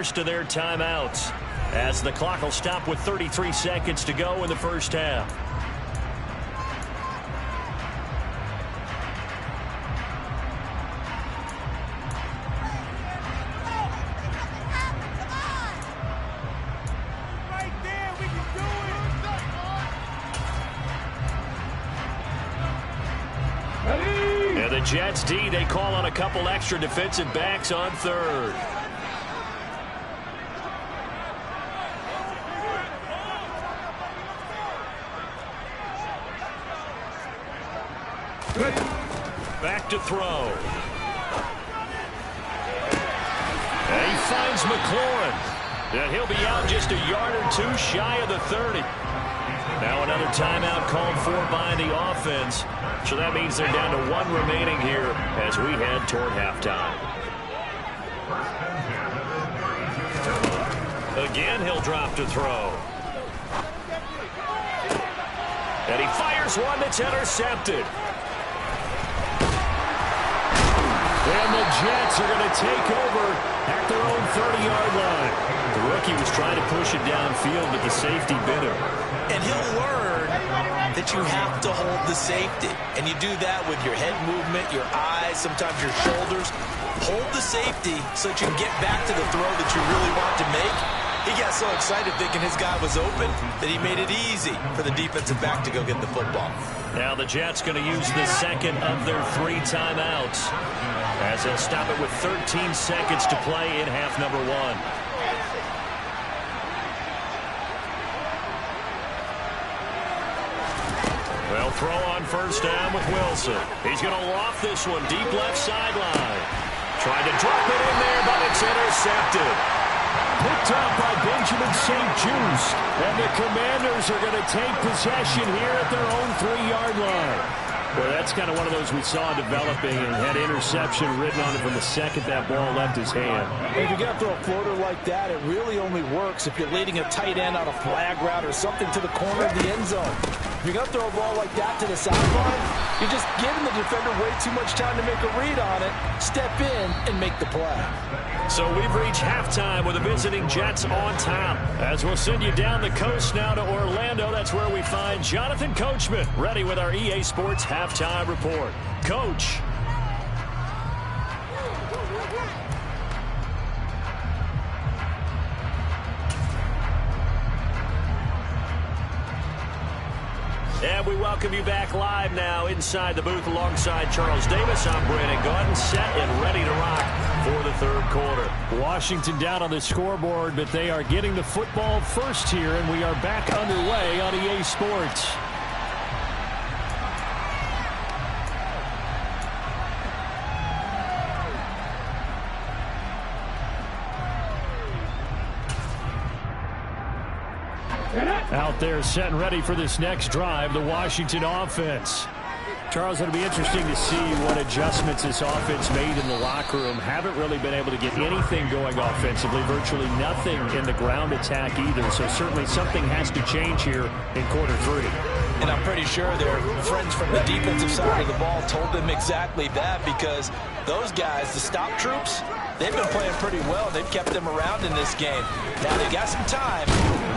first of their timeouts, as the clock will stop with 33 seconds to go in the first half. And the Jets D, they call on a couple extra defensive backs on third. Back to throw. And he finds McLaurin. And he'll be out just a yard or two shy of the 30. Now another timeout called for by the offense. So that means they're down to one remaining here as we head toward halftime. Again, he'll drop to throw. And he fires one that's intercepted. And the Jets are going to take over at their own 30-yard line. The rookie was trying to push it downfield, but the safety bit him. And he'll learn that you have to hold the safety. And you do that with your head movement, your eyes, sometimes your shoulders. Hold the safety so that you can get back to the throw that you really want to make. He got so excited thinking his guy was open that he made it easy for the defensive back to go get the football. Now the Jets going to use the second of their 3 timeouts, as they'll stop it with 13 seconds to play in half number 1. Well, throw on first down with Wilson. He's going to loft this one deep left sideline. Tried to drop it in there, but it's intercepted. Picked up by Benjamin St. Juste. And the Commanders are going to take possession here at their own 3-yard line. Well, that's kind of one of those we saw developing and had interception written on it from the second that ball left his hand. If you got to throw a floater like that, it really only works if you're leading a tight end on a flag route or something to the corner of the end zone. If you're going to throw a ball like that to the sideline, you're just giving the defender way too much time to make a read on it, step in, and make the play. So we've reached halftime with the visiting Jets on top. As we'll send you down the coast now to Orlando, that's where we find Jonathan Coachman, ready with our EA Sports halftime report. Coach. And we welcome you back live now inside the booth alongside Charles Davis. I'm Brandon Gaudin, set and ready to rock for the third quarter. Washington down on the scoreboard, but they are getting the football first here, and we are back underway on EA Sports. Out there set and ready for this next drive, the Washington offense. Charles, it'll be interesting to see what adjustments this offense made in the locker room. Haven't really been able to get anything going offensively, virtually nothing in the ground attack either. So certainly something has to change here in quarter 3. And I'm pretty sure their friends from the defensive side of the ball told them exactly that, because those guys, the stop troops, they've been playing pretty well. They've kept them around in this game. Now they got some time.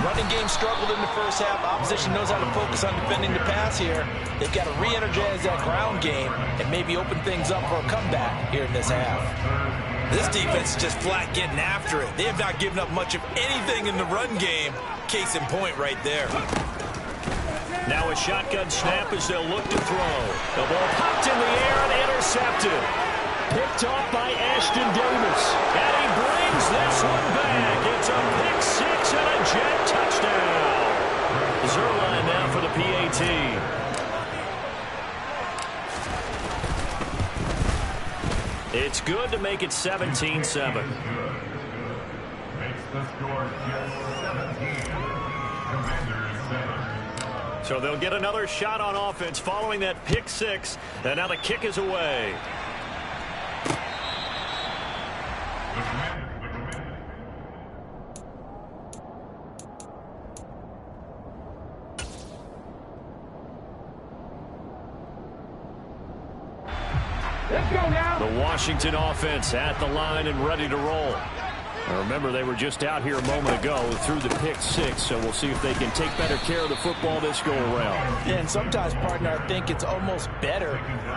Running game struggled in the first half. Opposition knows how to focus on defending the pass here. They've got to re-energize that ground game and maybe open things up for a comeback here in this half. This defense is just flat getting after it. They have not given up much of anything in the run game. Case in point right there. Now a shotgun snap as they'll look to throw. The ball popped in the air and intercepted. Picked off by Ashton Davis. And he brings this one back. It's a pick 6 and a Jet touchdown. Zerline now for the PAT. It's good to make it 17-7. So they'll get another shot on offense following that pick 6. And now the kick is away. The Washington offense at the line and ready to roll. Remember, they were just out here a moment ago through the pick six, so we'll see if they can take better care of the football this go-around. Yeah, and sometimes, partner, I think it's almost better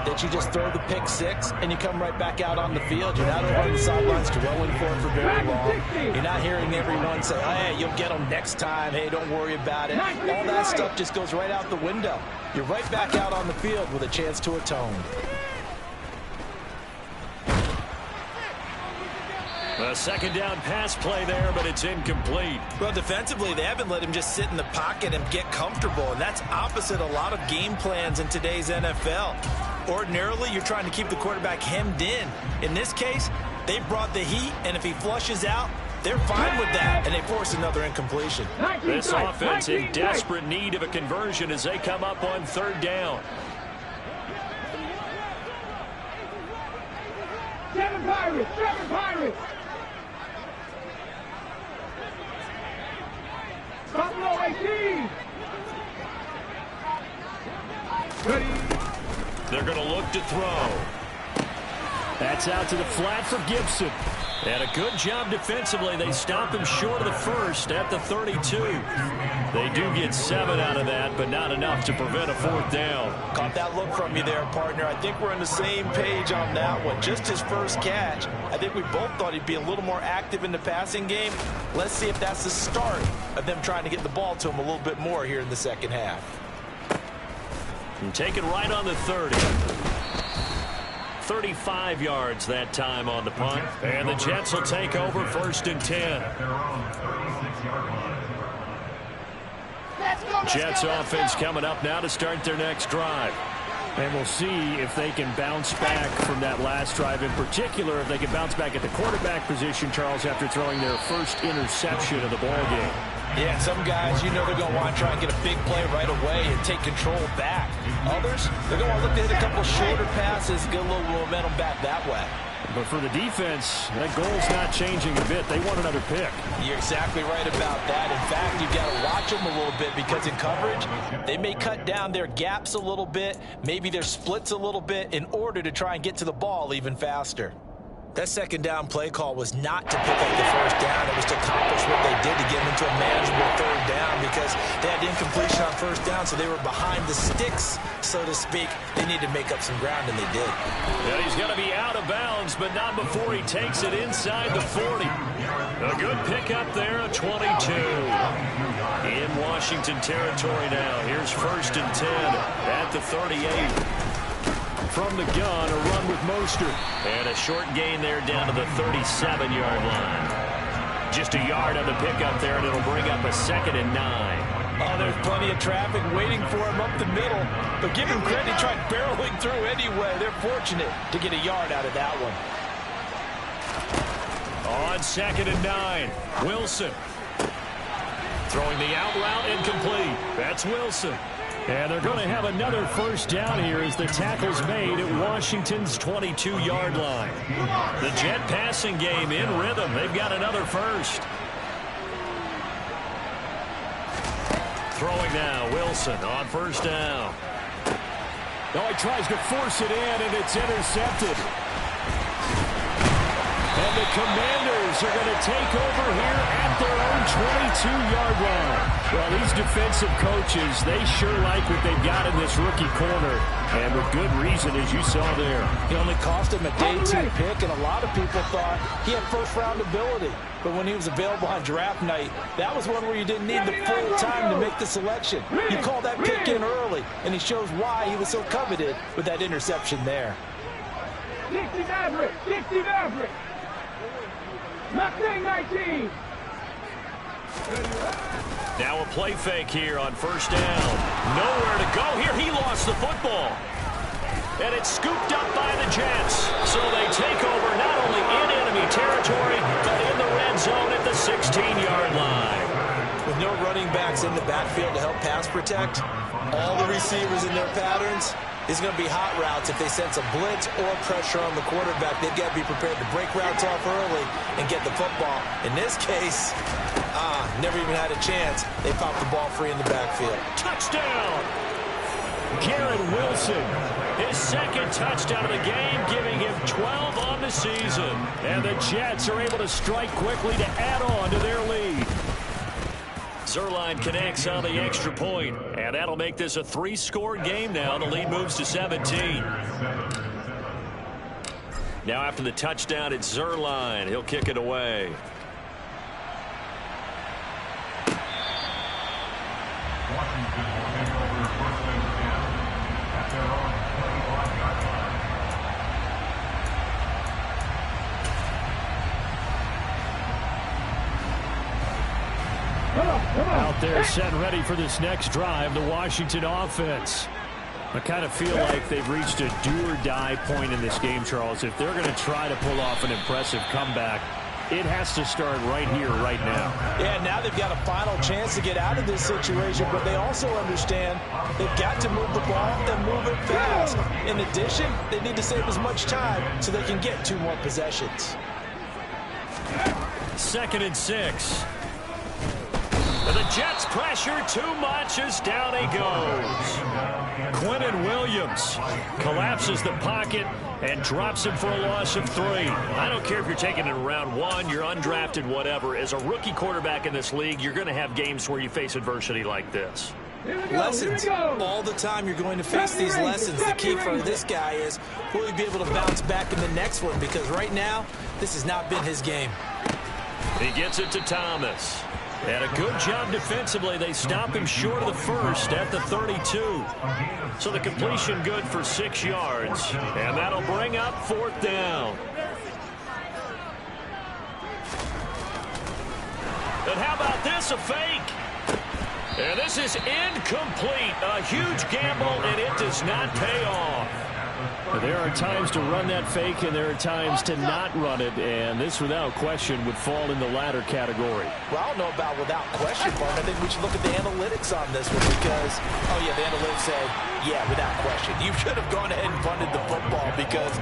that you just throw the pick six and you come right back out on the field. You're not over on the sidelines dwelling for it for very long. You're not hearing everyone say, hey, you'll get them next time. Hey, don't worry about it. All that stuff just goes right out the window. You're right back out on the field with a chance to atone. A second down pass play there, but it's incomplete. Well, defensively, they haven't let him just sit in the pocket and get comfortable, and that's opposite a lot of game plans in today's NFL. Ordinarily, you're trying to keep the quarterback hemmed in. In this case, they brought the heat, and if he flushes out, they're fine with that, and they force another incompletion. This offense in desperate need of a conversion as they come up on third down. Seven Pirates! W18! Ready? They're going to look to throw. That's out to the flat for Gibson. And a good job defensively. They stop him short of the first at the 32. They do get 7 out of that, but not enough to prevent a fourth down. Caught that look from you there, partner. I think we're on the same page on that one. Just his first catch. I think we both thought he'd be a little more active in the passing game. Let's see if that's the start of them trying to get the ball to him a little bit more here in the second half. And take it right on the 30. 35 yards that time on the punt. And the Jets will take over first and 10. Jets offense coming up now to start their next drive. And we'll see if they can bounce back from that last drive. In particular, if they can bounce back at the quarterback position, Charles, after throwing their first interception of the ballgame. Yeah, some guys, you know they're going to want to try and get a big play right away and take control back. Others, they're going to look to hit a couple shorter passes, get a little momentum back that way. But for the defense, that goal's not changing a bit. They want another pick. You're exactly right about that. In fact, you've got to watch them a little bit because in coverage, they may cut down their gaps a little bit, maybe their splits a little bit in order to try and get to the ball even faster. That second down play call was not to pick up the first down. It was to accomplish what they did to get them into a manageable third down because they had incompletion on first down, so they were behind the sticks, so to speak. They needed to make up some ground, and they did. Yeah, he's going to be out of bounds, but not before he takes it inside the 40. A good pickup there, a 22. In Washington territory now. Here's first and 10 at the 38. From the gun, a run with Mostert. And a short gain there down to the 37-yard line. Just a yard on the pickup there, and it'll bring up a 2nd and 9. Oh, there's plenty of traffic waiting for him up the middle. But give him credit, he tried barreling through anyway. They're fortunate to get a yard out of that one. On 2nd and 9, Wilson. Throwing the out route incomplete. That's Wilson. And they're going to have another first down here as the tackle's made at Washington's 22-yard line. The Jet passing game in rhythm. They've got another first. Throwing now, Wilson on first down. Oh, he tries to force it in, and it's intercepted. And the Commanders are going to take over here at their own 22-yard line. Well, these defensive coaches, they sure like what they've got in this rookie corner. And with good reason, as you saw there. He only cost him a day 2 pick, and a lot of people thought he had first-round ability. But when he was available on draft night, that was one where you didn't need the full time to make the selection. You called that pick in early, and he shows why he was so coveted with that interception there. 60 Maverick! 60 Maverick! Mustang 19! Now a play fake here on first down. Nowhere to go here. He lost the football. And it's scooped up by the Jets. So they take over not only in enemy territory, but in the red zone at the 16-yard line. With no running backs in the backfield to help pass protect, all the receivers in their patterns, it's going to be hot routes if they sense a blitz or pressure on the quarterback. They've got to be prepared to break routes off early and get the football. In this case, never even had a chance. They popped the ball free in the backfield. Touchdown! Garrett Wilson. His second touchdown of the game, giving him 12 on the season. And the Jets are able to strike quickly to add on to their lead. Zerline connects on the extra point, and that'll make this a 3-score game now. The lead moves to 17. Now after the touchdown, it's Zerline. He'll kick it away. Out there set and ready for this next drive, the Washington offense. I kind of feel like they've reached a do-or-die point in this game, Charles. If they're going to try to pull off an impressive comeback, it has to start right here, right now. Yeah, now they've got a final chance to get out of this situation, but they also understand they've got to move the ball and move it fast. In addition, they need to save as much time so they can get 2 more possessions. 2nd and 6. The Jets pressure too much as down he goes. Quentin Williams collapses the pocket and drops him for a loss of 3. I don't care if you're taking it in round 1, you're undrafted, whatever. As a rookie quarterback in this league, you're going to have games where you face adversity like this. Lessons. All the time you're going to face these lessons. The key for this guy is will he be able to bounce back in the next one? Because right now, this has not been his game. He gets it to Thomas. And a good job defensively. They stop him short of the first at the 32. So the completion good for 6 yards. And that'll bring up 4th down. And how about this, a fake? And this is incomplete. A huge gamble, and it does not pay off. There are times to run that fake, and there are times to not run it, and this, without question, would fall in the latter category. Well, I don't know about without question, Mark. I think we should look at the analytics on this one because, oh, yeah, the analytics say, yeah, without question. You should have gone ahead and punted the football because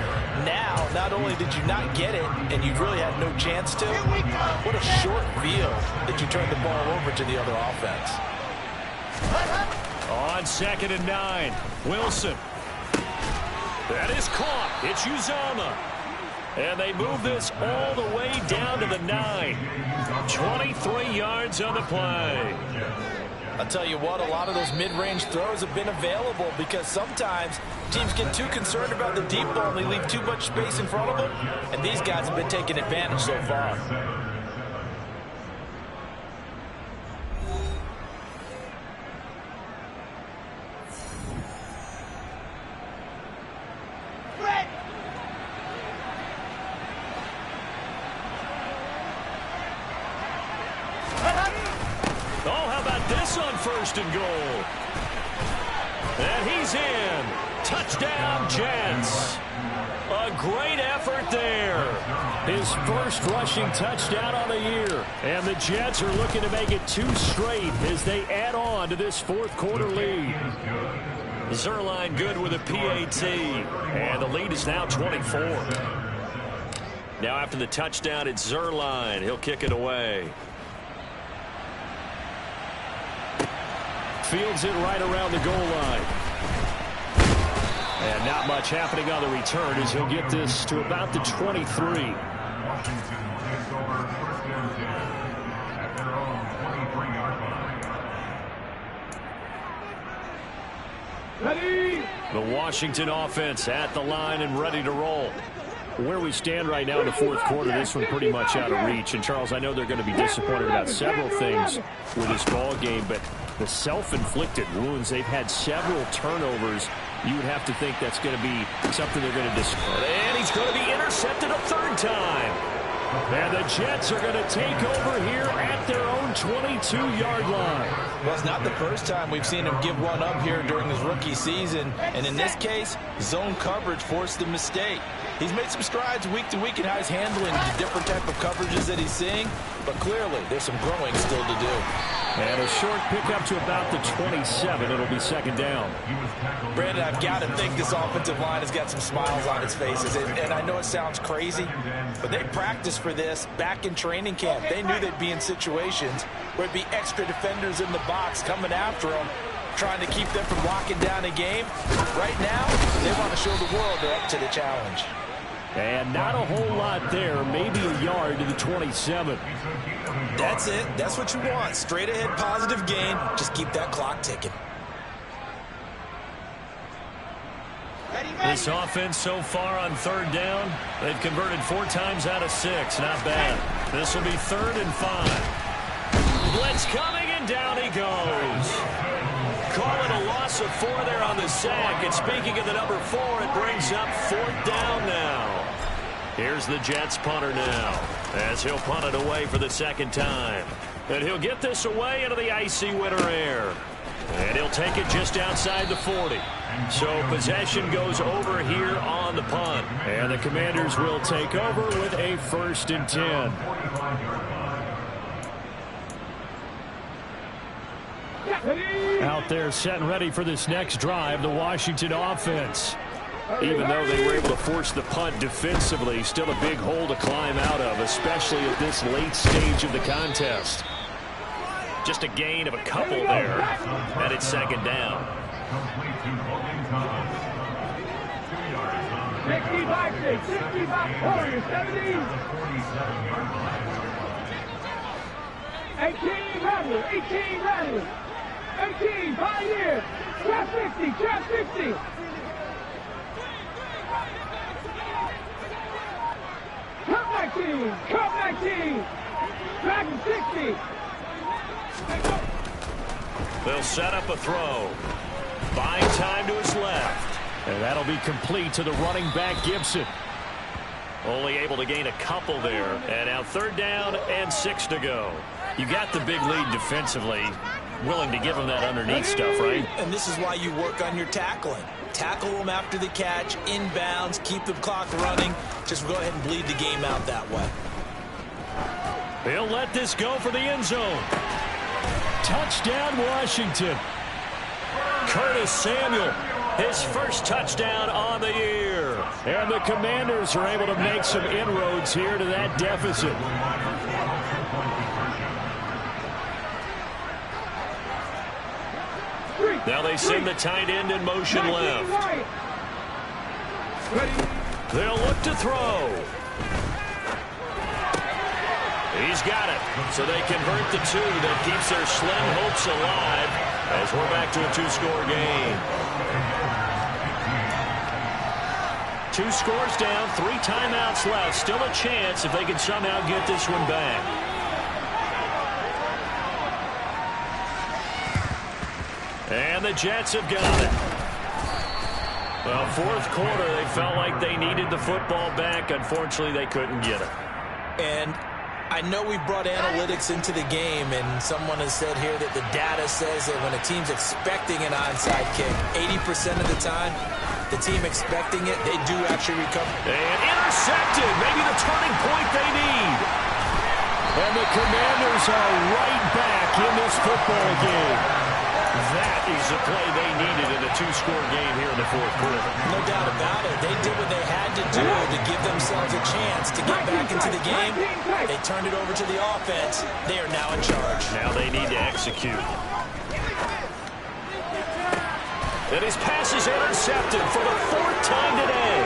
now, not only did you not get it, and you really had no chance to, what a short field that you turned the ball over to the other offense. On 2nd and 9, Wilson. That is caught. It's Uzama. And they move this all the way down to the 9. 23 yards on the play. I'll tell you what, a lot of those mid-range throws have been available because sometimes teams get too concerned about the deep ball and they leave too much space in front of them. And these guys have been taking advantage so far. On 1st and goal. And he's in. Touchdown, Jets. A great effort there. His first rushing touchdown on the year. And the Jets are looking to make it 2 straight as they add on to this 4th quarter lead. Zerline good with a PAT. And the lead is now 24. Now after the touchdown, it's Zerline. He'll kick it away. Fields it right around the goal line. And not much happening on the return as he'll get this to about the 23. Ready? The Washington offense at the line and ready to roll. Where we stand right now in the 4th quarter, this one pretty much out of reach. And, Charles, I know they're going to be disappointed about several things with this ball game, but the self-inflicted wounds, they've had several turnovers. You would have to think that's going to be something they're going to discard. And he's going to be intercepted a 3rd time. And the Jets are going to take over here at their own 22-yard line. Well, it's not the first time we've seen him give one up here during his rookie season. And in this case, zone coverage forced the mistake. He's made some strides week to week in how he's handling the different type of coverages that he's seeing. But clearly, there's some growing still to do. And a short pickup to about the 27. It'll be 2nd down. Brandon, I've got to think this offensive line has got some smiles on its faces. And I know it sounds crazy, but they practiced for this back in training camp. They knew they'd be in situations where it'd be extra defenders in the box coming after them. trying to keep them from locking down a game. Right now, they want to show the world they're up to the challenge. And not a whole lot there, maybe a yard to the 27. That's it. That's what you want. Straight ahead positive gain. Just keep that clock ticking. This offense so far on third down, they've converted 4 times out of 6. Not bad. This will be 3rd and 5. Blitz coming, and down he goes. Call it a loss of 4 there on the sack. And speaking of the number 4, it brings up 4th down now. Here's the Jets punter now, as he'll punt it away for the 2nd time. And he'll get this away into the icy winter air. And he'll take it just outside the 40. So possession goes over here on the punt. And the Commanders will take over with a 1st and 10. Out there set and ready for this next drive, the Washington offense. Even though they were able to force the punt defensively, still a big hole to climb out of, especially at this late stage of the contest. Just a gain of a couple there, and it's 2nd down. 65, Warriors, 70. 18, Rattler, 18, Rattler. 18, Pioneer. Trap 50, trap 50. Cup 19, Cup 19. Dragon 60. They'll set up a throw. Buying time to his left. And that'll be complete to the running back, Gibson. Only able to gain a couple there. And now 3rd down and 6 to go. You got the big lead defensively. Willing to give him that underneath stuff, right? And this is why you work on your tackling. Tackle them after the catch, inbounds, keep the clock running. Just go ahead and bleed the game out that way. He'll let this go for the end zone. Touchdown, Washington. Curtis Samuel, his first touchdown on the year. And the Commanders are able to make some inroads here to that deficit. Now they send the tight end in motion left. They'll look to throw. He's got it. So they convert the 2 that keeps their slim hopes alive as we're back to a 2-score game. 2 scores down, 3 timeouts left. Still a chance if they can somehow get this one back. And the Jets have got it. Well, 4th quarter, they felt like they needed the football back. Unfortunately, they couldn't get it. And I know we brought analytics into the game, and someone has said here that the data says that when a team's expecting an onside kick, 80% of the time, the team expecting it, they do actually recover. And intercepted, maybe the turning point they need. And the Commanders are right back in this football game. That is the play they needed in a 2-score game here in the 4th quarter. No doubt about it. They did what they had to do to give themselves a chance to get back into the game. They turned it over to the offense. They are now in charge. Now they need to execute. And his pass is intercepted for the 4th time today.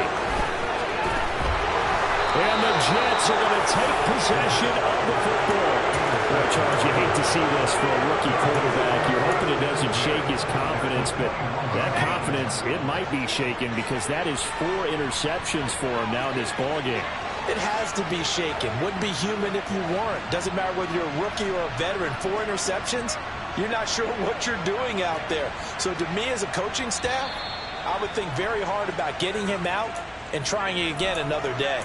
And the Jets are going to take possession of the football. Well, Charles, you hate to see this for a rookie quarterback. You're hoping it doesn't shake his confidence, but that confidence, it might be shaken because that is 4 interceptions for him now in this ballgame. It has to be shaken. Wouldn't be human if you weren't. Doesn't matter whether you're a rookie or a veteran. 4 interceptions, you're not sure what you're doing out there. So to me as a coaching staff, I would think very hard about getting him out and trying it again another day.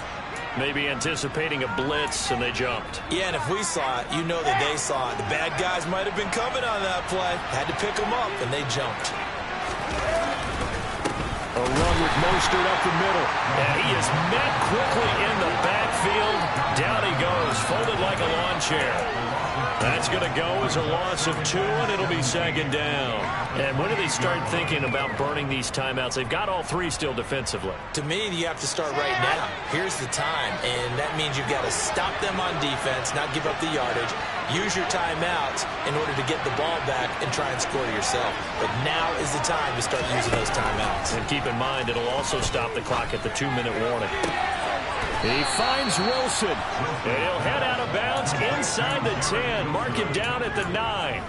Maybe anticipating a blitz, and they jumped. Yeah, and if we saw it, you know that they saw it. The bad guys might have been coming on that play. Had to pick them up, and they jumped. A run with Mostert up the middle. And he is met quickly in the backfield. Down he goes, folded like a lawn chair. That's going to go as a loss of 2, and it'll be second down. And when do they start thinking about burning these timeouts? They've got all 3 still defensively. To me, you have to start right now. Here's the time, and that means you've got to stop them on defense, not give up the yardage, use your timeouts in order to get the ball back and try and score yourself. But now is the time to start using those timeouts. And keep in mind, it'll also stop the clock at the 2-minute warning. He finds Wilson, and he'll head out of bounds inside the 10, mark him down at the 9.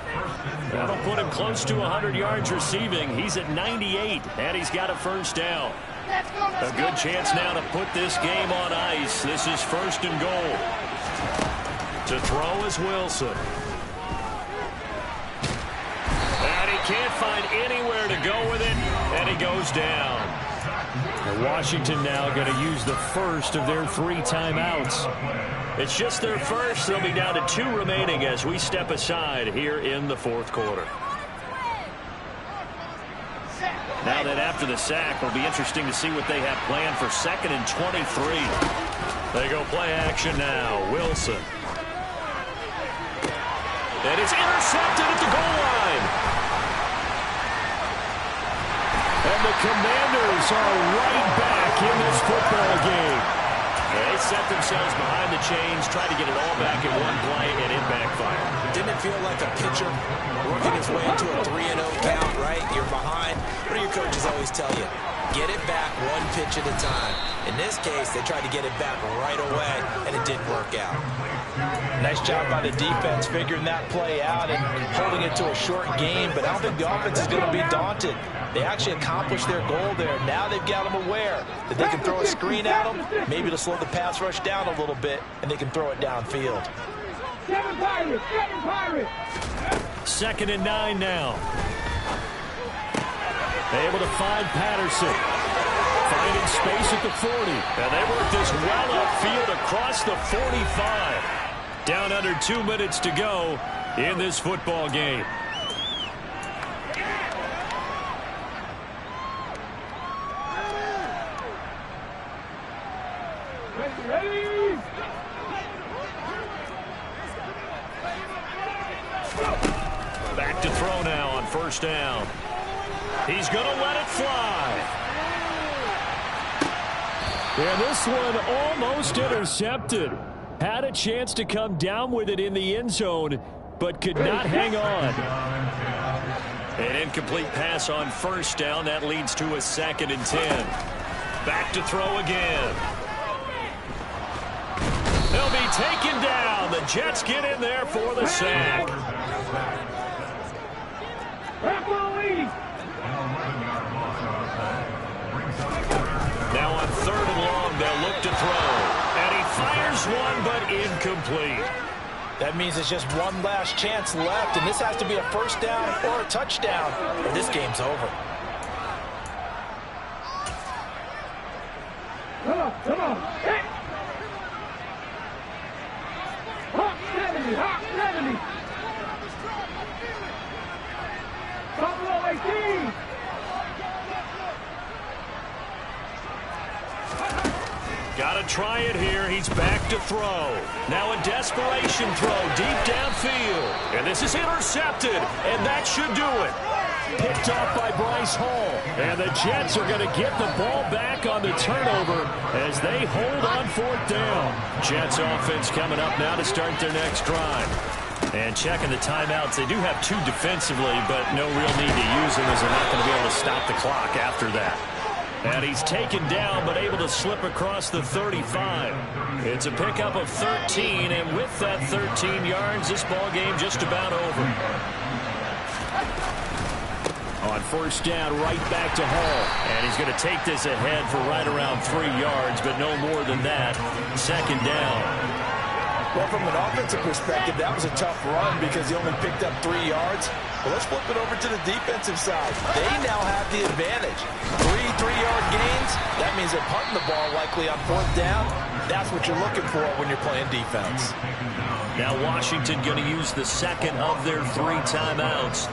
That'll put him close to 100 yards receiving. He's at 98, and he's got a first down. A good chance now to put this game on ice. This is first and goal. To throw is Wilson. And he can't find anywhere to go with it, and he goes down. And Washington now going to use the first of their 3 timeouts. It's just their first. They'll be down to 2 remaining as we step aside here in the 4th quarter. Now that after the sack, it'll be interesting to see what they have planned for 2nd and 23. They go play action now. Wilson. And it's intercepted at the goal line. And the Commanders are right back in this football game. They set themselves behind the chains, tried to get it all back in one play, and it backfired. Didn't it feel like a pitcher working his way into a 3-0 count, right? You're behind. What do your coaches always tell you? Get it back 1 pitch at a time. In this case, they tried to get it back right away, and it didn't work out. Nice job by the defense figuring that play out and holding it to a short game, but I don't think the offense is going to be daunted. They actually accomplished their goal there. Now they've got them aware that they can throw a screen at them, maybe to slow the pass rush down a little bit, and they can throw it downfield. 7 Pirates, 7 Pirates. 2nd and 9 now. Able to find Patterson. Finding space at the 40. And they work this well upfield across the 45. Down under 2 minutes to go in this football game. Ready? Back to throw now on 1st down. He's going to let it fly. And this one almost intercepted. Had a chance to come down with it in the end zone, but could not hang on. An incomplete pass on 1st down. That leads to a 2nd and 10. Back to throw again. They'll be taken down. The Jets get in there for the sack. Now on 3rd and long, they'll look to throw. And he fires one, but incomplete. That means it's just one last chance left, and this has to be a 1st down or a touchdown, or this game's over. Come on. Hey. Hawk 70, Hawk 70. W18. Got to try it here. He's back to throw. Now a desperation throw deep downfield. And this is intercepted, and that should do it. Picked off by Bryce Hall. And the Jets are going to get the ball back on the turnover as they hold on 4th down. Jets offense coming up now to start their next drive. And checking the timeouts. They do have 2 defensively, but no real need to use them as they're not going to be able to stop the clock after that. And he's taken down, but able to slip across the 35. It's a pickup of 13, and with that 13 yards, this ball game just about over. On 1st down, right back to Hall. And he's going to take this ahead for right around 3 yards, but no more than that. 2nd down. Well, from an offensive perspective, that was a tough run because he only picked up 3 yards. But let's flip it over to the defensive side. They now have the advantage. 3 3-yard gains. That means they're punting the ball likely on 4th down. That's what you're looking for when you're playing defense. Now Washington going to use the 2nd of their 3 timeouts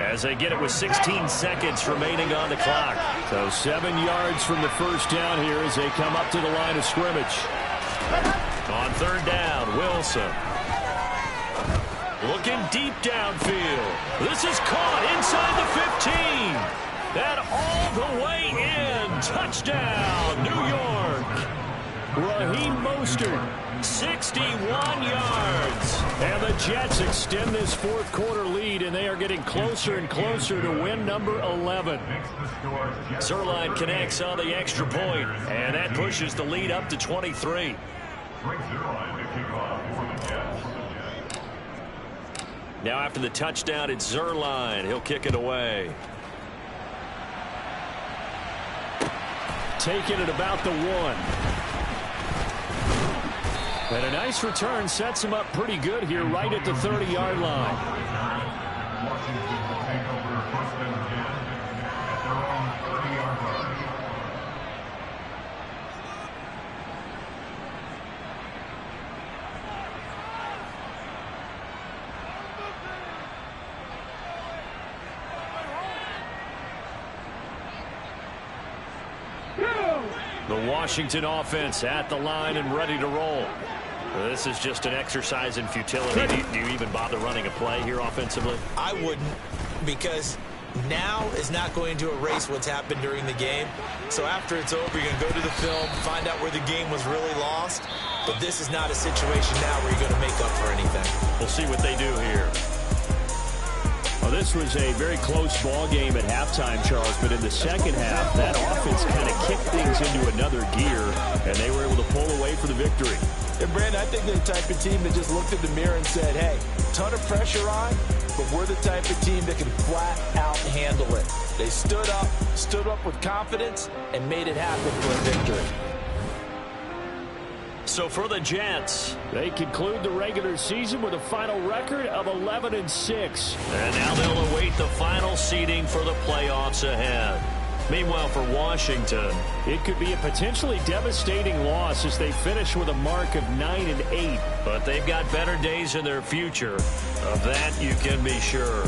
as they get it with 16 seconds remaining on the clock. So 7 yards from the 1st down here as they come up to the line of scrimmage. On 3rd down, Wilson. deep downfield. This is caught inside the 15. And all the way in. Touchdown, New York. Raheem Mostert, 61 yards. And the Jets extend this fourth quarter lead, and they are getting closer and closer to win number 11. Zerline connects on the extra point, and that pushes the lead up to 23. Now after the touchdown, it's Zerline. He'll kick it away. Taking it about the 1. And a nice return sets him up pretty good here right at the 30-yard line. The Washington offense at the line and ready to roll. This is just an exercise in futility. Do you even bother running a play here offensively? I wouldn't, because now is not going to erase what's happened during the game. So after it's over, you're going to go to the film, find out where the game was really lost. But this is not a situation now where you're going to make up for anything. We'll see what they do here. Well, this was a very close ball game at halftime, Charles, but in the second half, that offense kind of kicked things into another gear, and they were able to pull away for the victory. And Brandon, I think they're the type of team that just looked in the mirror and said, hey, ton of pressure on, but we're the type of team that can flat out handle it. They stood up with confidence, and made it happen for a victory. So for the Jets, they conclude the regular season with a final record of 11-6. And now they'll await the final seeding for the playoffs ahead. Meanwhile, for Washington, it could be a potentially devastating loss as they finish with a mark of 9-8. But they've got better days in their future. Of that, you can be sure.